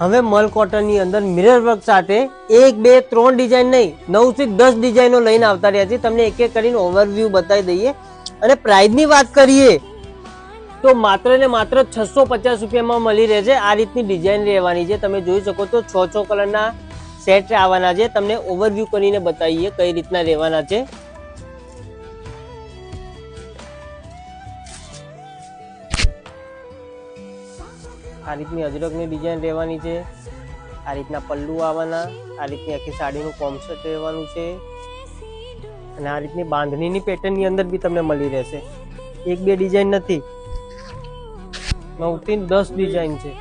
હવે મલ કોટનની અંદર mirror work સાથે 1 2 3 ડિઝાઇન નહીં 9 થી 10 ડિઝાઇનો લઈને આવતા રહ્યા છે। તમને એક એક કરીને ઓવરવ્યુ બતાવી દઈએ અને પ્રાઇસની વાત કરીએ તો માત્ર ને માત્ર 650 રૂપિયામાં મળી રહેશે। આ રીતની ડિઝાઇન રહેવાની છે। તમે જોઈ શકો તો 6 કલરના સેટ આવવાના છે। તમને ઓવરવ્યુ કરીને બતાવીએ કઈ રીતના રહેવાના છે। આ રીતની અજરકની ડિઝાઇન રહેવાની છે। આ રીતના પલ્લુ આવવાના, આ રીતની આખી સાડીનું કોન્સેપ્ટ રહેવાનું છે અને આ રીતની બાંધણીની પેટર્નની અંદર બી તમને મળી રહેશે। 1 2 ડિઝાઇન નથી, 9 થી 10 ડિઝાઇન છે।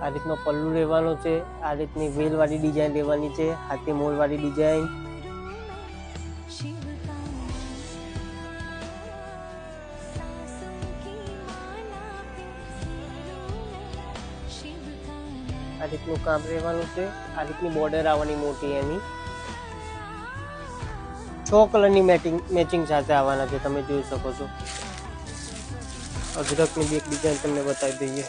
આ રીતનો પલ્લુ રહેવાનો છે। આ રીતની વેલ વાળી ડિઝાઇન રહેવાની છે, હાથી મોર વાળી ડિઝાઇન। આ રીતનું કામ રહેવાનું છે। આ રીતની બોર્ડર આવવાની મોટી એની 6 કલરની મેચિંગ સાથે આવવાના છે। તમે જોઈ શકો છો। અજરકની બી એક ડિઝાઇન તમને બતાવી દઈએ।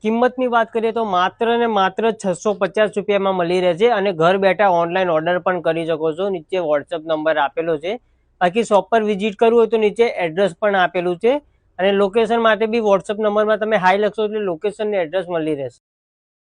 કિંમતની વાત કરીએ તો માત્ર ને માત્ર 650 રૂપિયામાં મળી રહેશે અને ઘર બેઠા ઓનલાઈન ઓર્ડર પણ કરી શકો છો। નીચે વોટ્સઅપ નંબર આપેલો છે। બાકી શોપ પર વિઝિટ કરવું હોય તો નીચે એડ્રેસ પણ આપેલું છે અને લોકેશન માટે બી વોટ્સઅપ નંબરમાં તમે હાઈ લખશો એટલે લોકેશન ને એડ્રેસ મળી રહેશે।